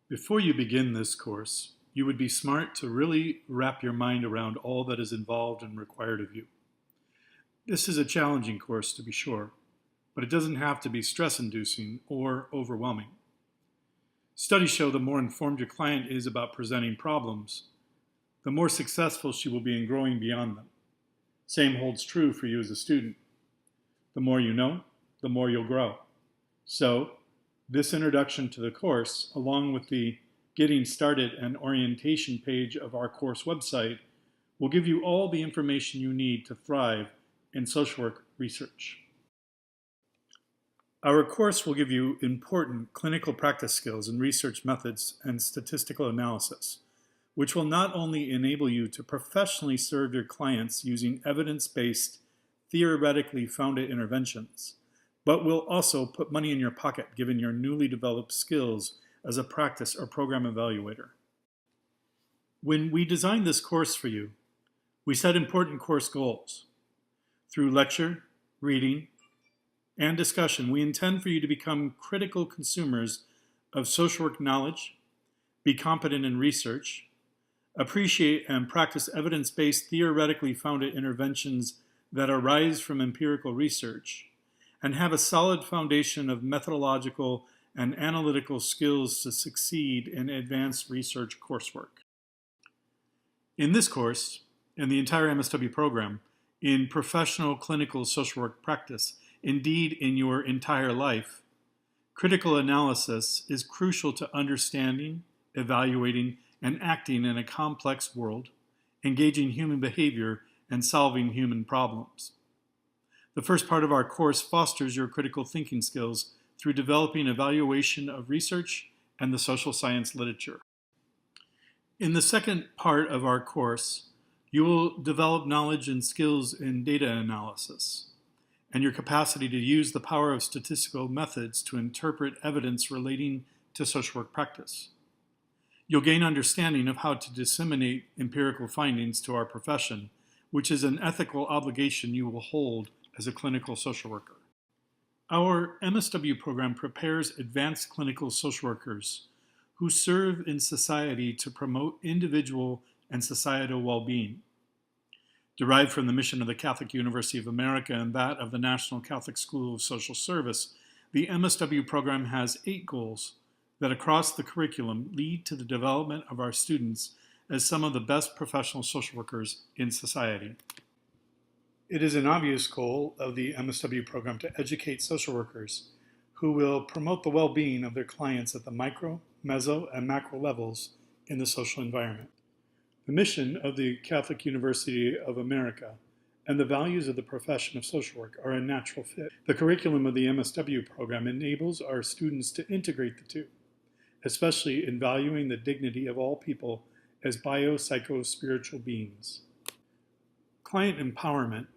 Before you begin this course, you would be smart to really wrap your mind around all that is involved and required of you. This is a challenging course, to be sure, but it doesn't have to be stress-inducing or overwhelming. Studies show the more informed your client is about presenting problems, the more successful she will be in growing beyond them. Same holds true for you as a student. The more you know, the more you'll grow. So, this introduction to the course, along with the Getting Started and Orientation page of our course website, will give you all the information you need to thrive in social work research. Our course will give you important clinical practice skills in research methods and statistical analysis, which will not only enable you to professionally serve your clients using evidence-based, theoretically founded interventions, but will also put money in your pocket given your newly developed skills as a practice or program evaluator. When we designed this course for you, we set important course goals. Through lecture, reading, and discussion, we intend for you to become critical consumers of social work knowledge, be competent in research, appreciate and practice evidence-based, theoretically founded interventions that arise from empirical research, and have a solid foundation of methodological and analytical skills to succeed in advanced research coursework. In this course, and the entire MSW program, in professional clinical social work practice, indeed in your entire life, critical analysis is crucial to understanding, evaluating, and acting in a complex world, engaging human behavior, and solving human problems. The first part of our course fosters your critical thinking skills through developing evaluation of research and the social science literature. In the second part of our course, you will develop knowledge and skills in data analysis and your capacity to use the power of statistical methods to interpret evidence relating to social work practice. You'll gain understanding of how to disseminate empirical findings to our profession, which is an ethical obligation you will hold as a clinical social worker. Our MSW program prepares advanced clinical social workers who serve in society to promote individual and societal well-being. Derived from the mission of the Catholic University of America and that of the National Catholic School of Social Service, the MSW program has 8 goals that across the curriculum lead to the development of our students as some of the best professional social workers in society. It is an obvious goal of the MSW program to educate social workers who will promote the well-being of their clients at the micro, meso, and macro levels in the social environment. The mission of the Catholic University of America and the values of the profession of social work are a natural fit. The curriculum of the MSW program enables our students to integrate the two, especially in valuing the dignity of all people as bio-psycho-spiritual beings. Client empowerment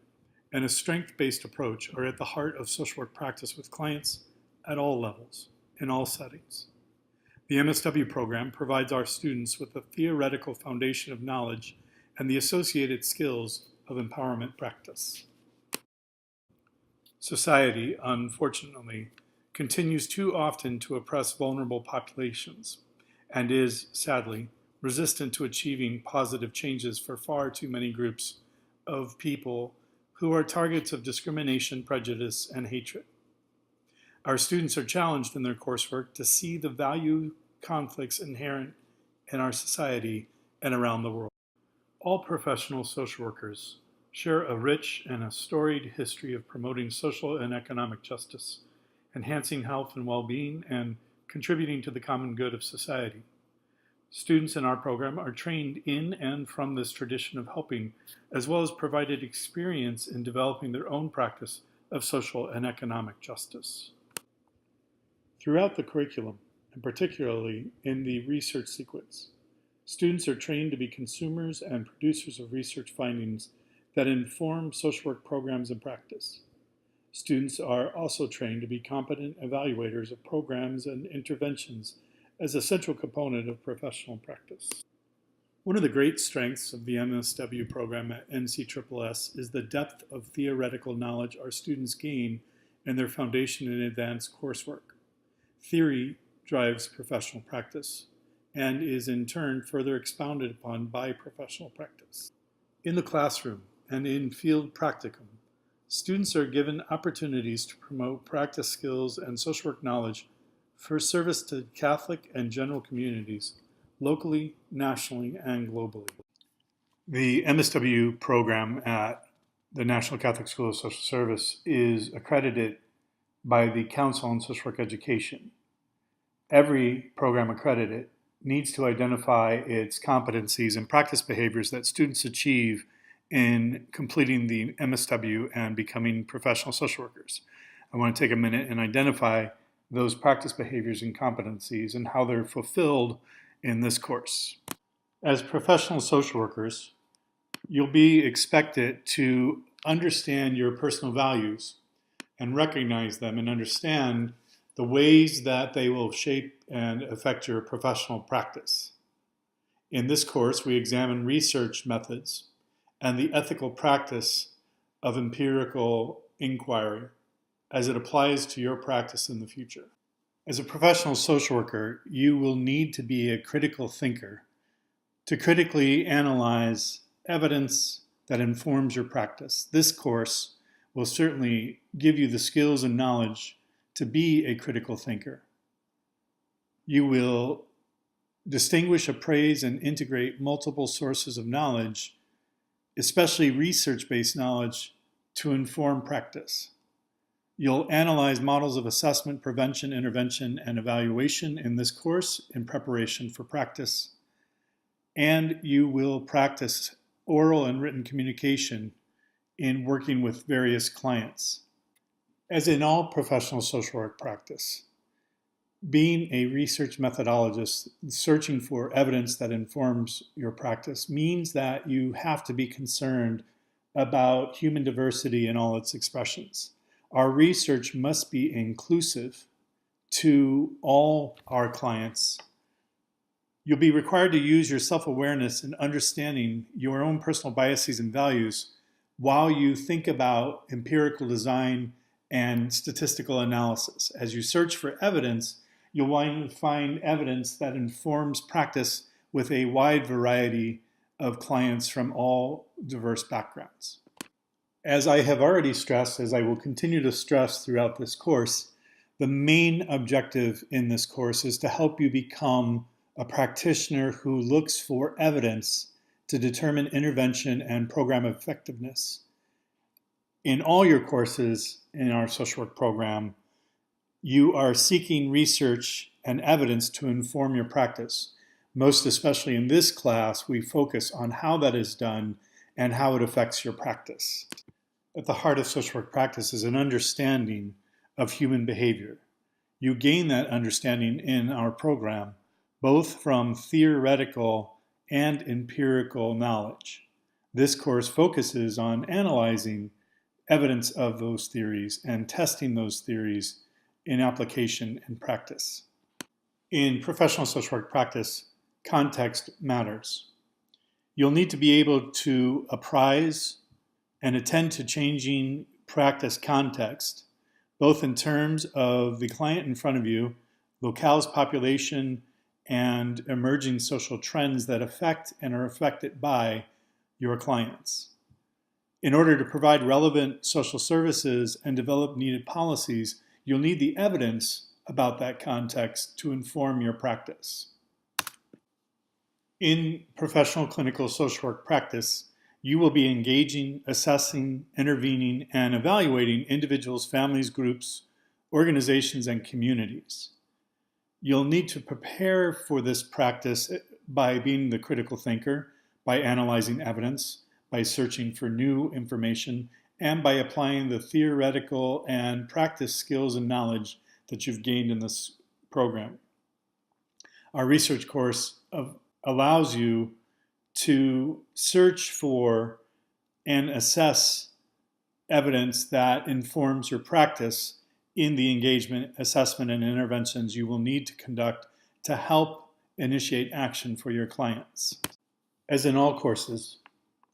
and a strength-based approach are at the heart of social work practice with clients at all levels, in all settings. The MSW program provides our students with a theoretical foundation of knowledge and the associated skills of empowerment practice. Society, unfortunately, continues too often to oppress vulnerable populations and is, sadly, resistant to achieving positive changes for far too many groups of people who are targets of discrimination, prejudice, and hatred. Our students are challenged in their coursework to see the value conflicts inherent in our society and around the world. All professional social workers share a rich and a storied history of promoting social and economic justice, enhancing health and well-being, and contributing to the common good of society. Students in our program are trained in and from this tradition of helping, as well as provided experience in developing their own practice of social and economic justice. Throughout the curriculum, and particularly in the research sequence, students are trained to be consumers and producers of research findings that inform social work programs and practice. Students are also trained to be competent evaluators of programs and interventions as a central component of professional practice. One of the great strengths of the MSW program at NCSSS is the depth of theoretical knowledge our students gain in their foundation and advanced coursework. Theory drives professional practice, and is in turn further expounded upon by professional practice. In the classroom and in field practicum, students are given opportunities to promote practice skills and social work knowledge for service to Catholic and general communities, locally, nationally, and globally. The MSW program at the National Catholic School of Social Service is accredited by the Council on Social Work Education. Every program accredited needs to identify its competencies and practice behaviors that students achieve in completing the MSW and becoming professional social workers. I want to take a minute and identify those practice behaviors and competencies and how they're fulfilled in this course. As professional social workers, you'll be expected to understand your personal values and recognize them and understand the ways that they will shape and affect your professional practice. In this course, we examine research methods and the ethical practice of empirical inquiry as it applies to your practice in the future. As a professional social worker, you will need to be a critical thinker to critically analyze evidence that informs your practice. This course will certainly give you the skills and knowledge to be a critical thinker. You will distinguish, appraise, and integrate multiple sources of knowledge, especially research-based knowledge, to inform practice. You'll analyze models of assessment, prevention, intervention, and evaluation in this course in preparation for practice. And you will practice oral and written communication in working with various clients. As in all professional social work practice, being a research methodologist, searching for evidence that informs your practice means that you have to be concerned about human diversity in all its expressions. Our research must be inclusive to all our clients. You'll be required to use your self-awareness and understanding your own personal biases and values while you think about empirical design and statistical analysis. As you search for evidence, you'll want to find evidence that informs practice with a wide variety of clients from all diverse backgrounds. As I have already stressed, as I will continue to stress throughout this course, the main objective in this course is to help you become a practitioner who looks for evidence to determine intervention and program effectiveness. In all your courses in our social work program, you are seeking research and evidence to inform your practice. Most especially in this class, we focus on how that is done and how it affects your practice. At the heart of social work practice is an understanding of human behavior. You gain that understanding in our program, both from theoretical and empirical knowledge. This course focuses on analyzing evidence of those theories and testing those theories in application and practice. In professional social work practice, context matters. You'll need to be able to apprise and attend to changing practice context, both in terms of the client in front of you, locale's population, and emerging social trends that affect and are affected by your clients. In order to provide relevant social services and develop needed policies, you'll need the evidence about that context to inform your practice. In professional clinical social work practice, you will be engaging, assessing, intervening, and evaluating individuals, families, groups, organizations, and communities. You'll need to prepare for this practice by being the critical thinker, by analyzing evidence, by searching for new information, and by applying the theoretical and practice skills and knowledge that you've gained in this program. Our research course allows you to search for and assess evidence that informs your practice in the engagement, assessment, and interventions you will need to conduct to help initiate action for your clients. As in all courses,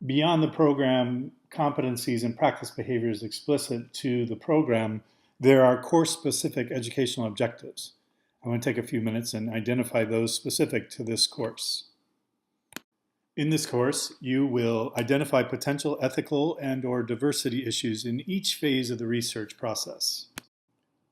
beyond the program competencies and practice behaviors explicit to the program, there are course-specific educational objectives. I want to take a few minutes and identify those specific to this course. In this course, you will identify potential ethical and/or diversity issues in each phase of the research process.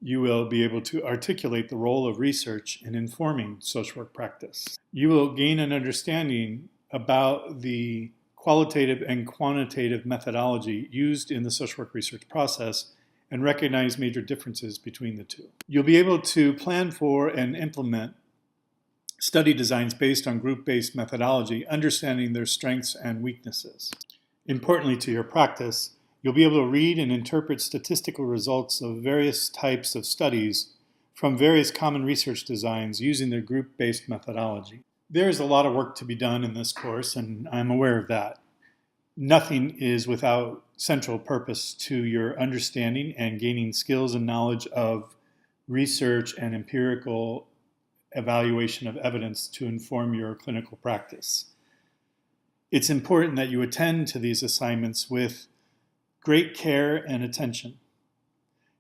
You will be able to articulate the role of research in informing social work practice. You will gain an understanding about the qualitative and quantitative methodology used in the social work research process and recognize major differences between the two. You'll be able to plan for and implement study designs based on group-based methodology, understanding their strengths and weaknesses. Importantly to your practice, you'll be able to read and interpret statistical results of various types of studies from various common research designs using their group-based methodology. There is a lot of work to be done in this course, and I'm aware of that. Nothing is without central purpose to your understanding and gaining skills and knowledge of research and empirical evaluation of evidence to inform your clinical practice. It's important that you attend to these assignments with great care and attention.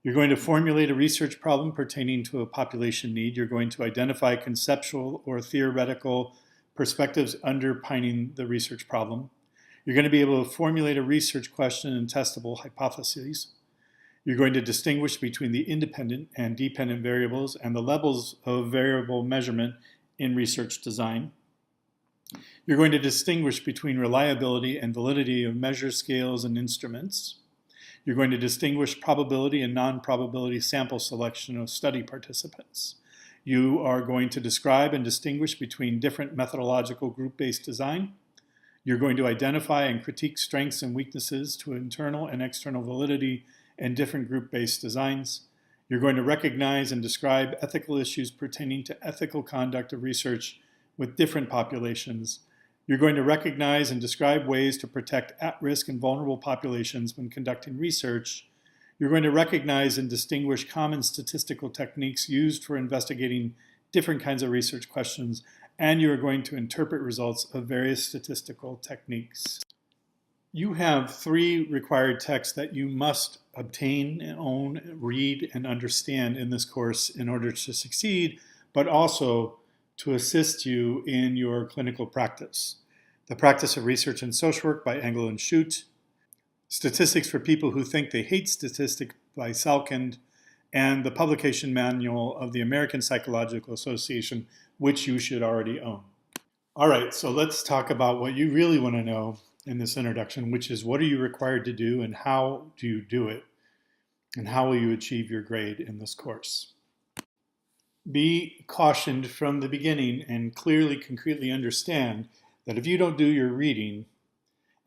You're going to formulate a research problem pertaining to a population need. You're going to identify conceptual or theoretical perspectives underpinning the research problem. You're going to be able to formulate a research question and testable hypotheses. You're going to distinguish between the independent and dependent variables and the levels of variable measurement in research design. You're going to distinguish between reliability and validity of measure scales and instruments. You're going to distinguish probability and non-probability sample selection of study participants. You are going to describe and distinguish between different methodological group-based design. You're going to identify and critique strengths and weaknesses to internal and external validity and different group-based designs. You're going to recognize and describe ethical issues pertaining to ethical conduct of research with different populations. You're going to recognize and describe ways to protect at-risk and vulnerable populations when conducting research. You're going to recognize and distinguish common statistical techniques used for investigating different kinds of research questions, and you're going to interpret results of various statistical techniques. You have 3 required texts that you must obtain and own, read, and understand in this course in order to succeed, but also to assist you in your clinical practice. The Practice of Research in Social Work by Engel and Shute, Statistics for People Who Think They Hate Statistics by Salkind, and the Publication Manual of the American Psychological Association, which you should already own. All right, so let's talk about what you really want to know in this introduction, which is what are you required to do and how do you do it, and how will you achieve your grade in this course. Be cautioned from the beginning and clearly, concretely understand that if you don't do your reading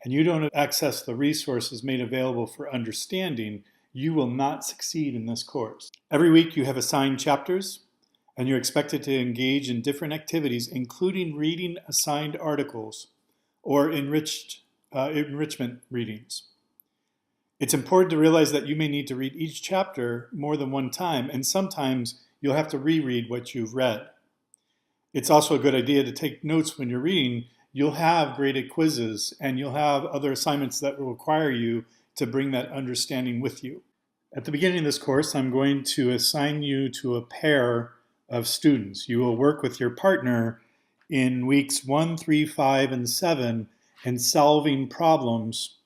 and you don't access the resources made available for understanding, you will not succeed in this course. Every week you have assigned chapters and you're expected to engage in different activities, including reading assigned articles or enrichment readings. It's important to realize that you may need to read each chapter more than one time, and sometimes you'll have to reread what you've read. It's also a good idea to take notes when you're reading. You'll have graded quizzes and you'll have other assignments that will require you to bring that understanding with you. At the beginning of this course, I'm going to assign you to a pair of students. You will work with your partner in weeks 1, 3, 5, and 7 in solving problems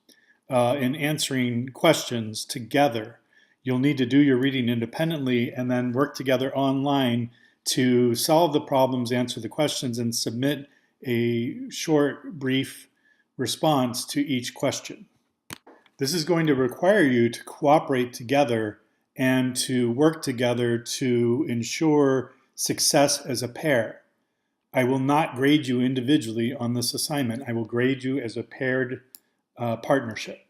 in answering questions together. You'll need to do your reading independently and then work together online to solve the problems, answer the questions, and submit a short, brief response to each question. This is going to require you to cooperate together and to work together to ensure success as a pair. I will not grade you individually on this assignment. I will grade you as a paired partnership.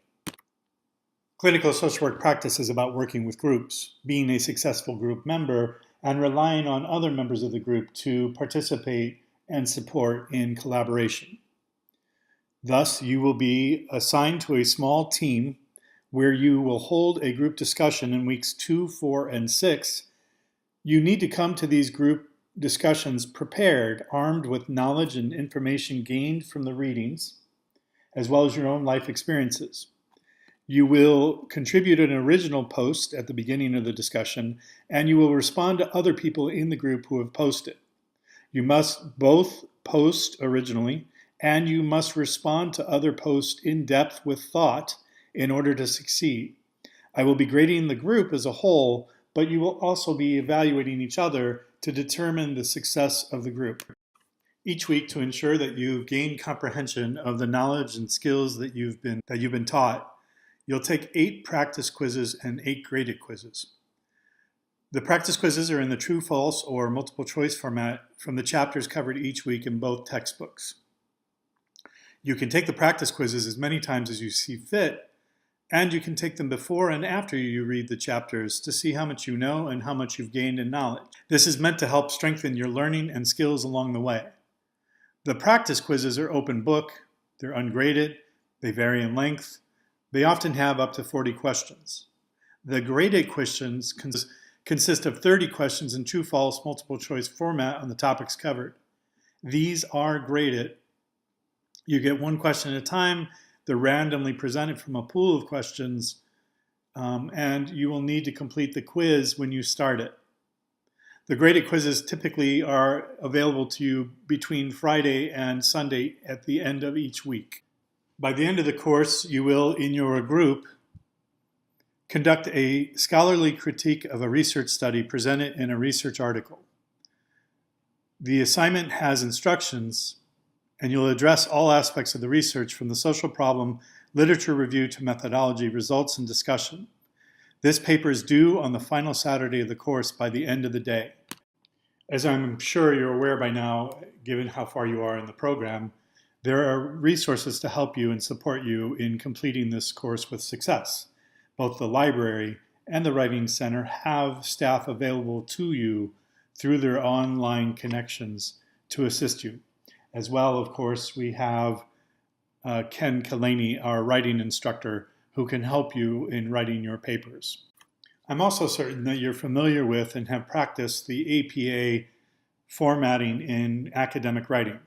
Clinical social work practice is about working with groups, being a successful group member, and relying on other members of the group to participate and support in collaboration. Thus, you will be assigned to a small team where you will hold a group discussion in weeks 2, 4, and 6. You need to come to these group discussions prepared, armed with knowledge and information gained from the readings, as well as your own life experiences. You will contribute an original post at the beginning of the discussion, and you will respond to other people in the group who have posted. You must both post originally, and you must respond to other posts in depth with thought in order to succeed. I will be grading the group as a whole, but you will also be evaluating each other to determine the success of the group. Each week, to ensure that you've gained comprehension of the knowledge and skills that you've been taught, you'll take 8 practice quizzes and 8 graded quizzes. The practice quizzes are in the true, false, or multiple choice format from the chapters covered each week in both textbooks. You can take the practice quizzes as many times as you see fit, and you can take them before and after you read the chapters to see how much you know and how much you've gained in knowledge. This is meant to help strengthen your learning and skills along the way. The practice quizzes are open book, they're ungraded, they vary in length, they often have up to 40 questions. The graded questions consist of 30 questions in true, false, multiple choice format on the topics covered. These are graded. You get 1 question at a time. They're randomly presented from a pool of questions, and you will need to complete the quiz when you start it. The graded quizzes typically are available to you between Friday and Sunday at the end of each week. By the end of the course, you will, in your group, conduct a scholarly critique of a research study presented in a research article. The assignment has instructions, and you'll address all aspects of the research from the social problem, literature review to methodology, results, and discussion. This paper is due on the final Saturday of the course by the end of the day. As I'm sure you're aware by now, given how far you are in the program, there are resources to help you and support you in completing this course with success. Both the library and the Writing Center have staff available to you through their online connections to assist you. As well, of course, we have Ken Kalani, our writing instructor, who can help you in writing your papers. I'm also certain that you're familiar with and have practiced the APA formatting in academic writing.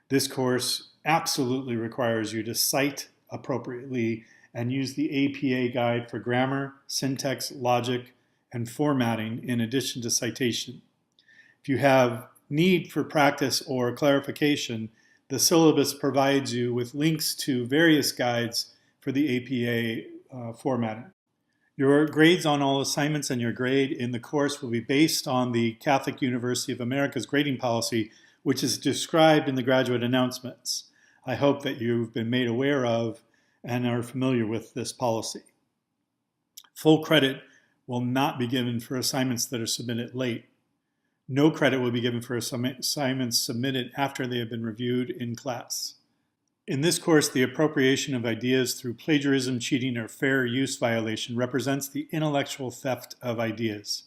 This course absolutely requires you to cite appropriately and use the APA guide for grammar, syntax, logic, and formatting in addition to citation. If you have need for practice or clarification, the syllabus provides you with links to various guides for the APA formatting. Your grades on all assignments and your grade in the course will be based on the Catholic University of America's grading policy, which is described in the graduate announcements. I hope that you've been made aware of and are familiar with this policy. Full credit will not be given for assignments that are submitted late. No credit will be given for assignments submitted after they have been reviewed in class. In this course, the appropriation of ideas through plagiarism, cheating, or fair use violation represents the intellectual theft of ideas.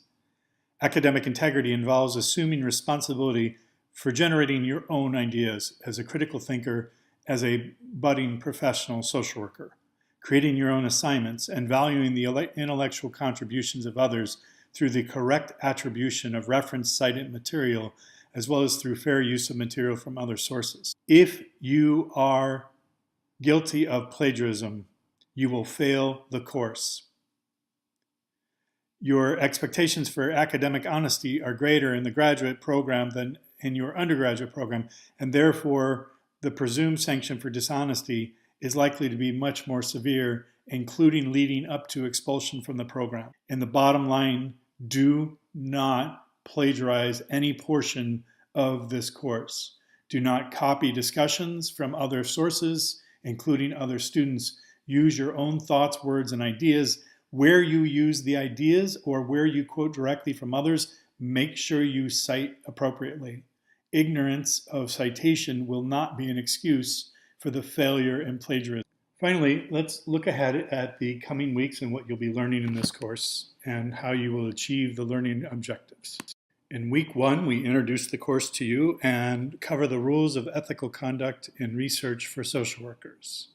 Academic integrity involves assuming responsibility for generating your own ideas as a critical thinker, as a budding professional social worker, creating your own assignments, and valuing the intellectual contributions of others through the correct attribution of reference-cited material, as well as through fair use of material from other sources. If you are guilty of plagiarism, you will fail the course. Your expectations for academic honesty are greater in the graduate program than in your undergraduate program, and therefore the presumed sanction for dishonesty is likely to be much more severe, including leading up to expulsion from the program. And the bottom line, do not plagiarize any portion of this course. Do not copy discussions from other sources, including other students. Use your own thoughts, words, and ideas. Where you use the ideas or where you quote directly from others, make sure you cite appropriately. Ignorance of citation will not be an excuse for the failure in plagiarism. Finally, let's look ahead at the coming weeks and what you'll be learning in this course and how you will achieve the learning objectives. In week 1, we introduce the course to you and cover the rules of ethical conduct in research for social workers.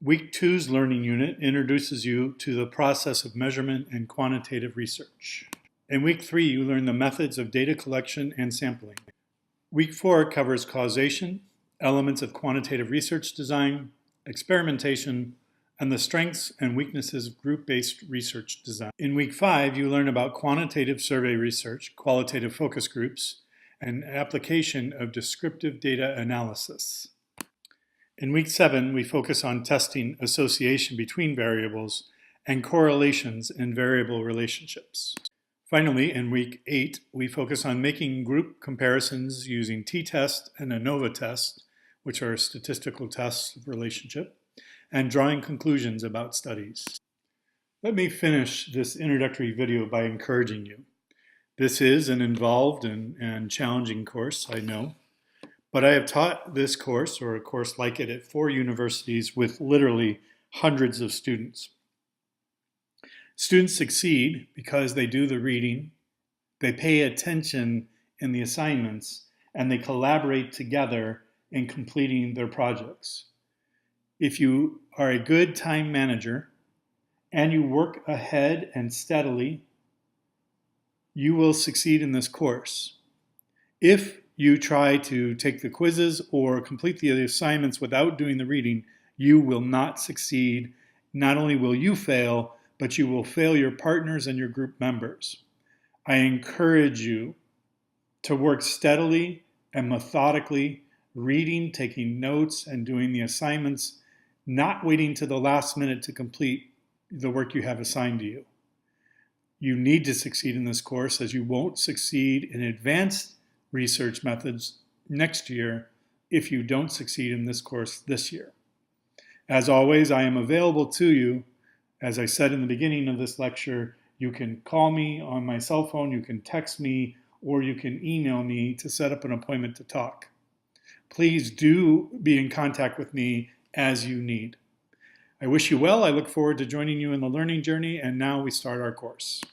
Week 2's learning unit introduces you to the process of measurement and quantitative research. In week 3, you learn the methods of data collection and sampling. Week 4 covers causation, elements of quantitative research design, experimentation, and the strengths and weaknesses of group-based research design. In week 5, you learn about quantitative survey research, qualitative focus groups, and application of descriptive data analysis. In week 7, we focus on testing association between variables and correlations in variable relationships. Finally, in week 8, we focus on making group comparisons using t-test and ANOVA test, which are statistical tests of relationship, and drawing conclusions about studies. Let me finish this introductory video by encouraging you. This is an involved and challenging course, I know, but I have taught this course, or a course like it, at 4 universities with literally hundreds of students. Students succeed because they do the reading, they pay attention in the assignments, and they collaborate together in completing their projects. If you are a good time manager and you work ahead and steadily, you will succeed in this course. If you try to take the quizzes or complete the assignments without doing the reading, you will not succeed. Not only will you fail, but you will fail your partners and your group members. I encourage you to work steadily and methodically, reading, taking notes, and doing the assignments, not waiting to the last minute to complete the work you have assigned to you. You need to succeed in this course, as you won't succeed in advanced research methods next year if you don't succeed in this course this year. As always, I am available to you. As I said in the beginning of this lecture, you can call me on my cell phone, you can text me, or you can email me to set up an appointment to talk. Please do be in contact with me as you need. I wish you well. I look forward to joining you in the learning journey, and now we start our course.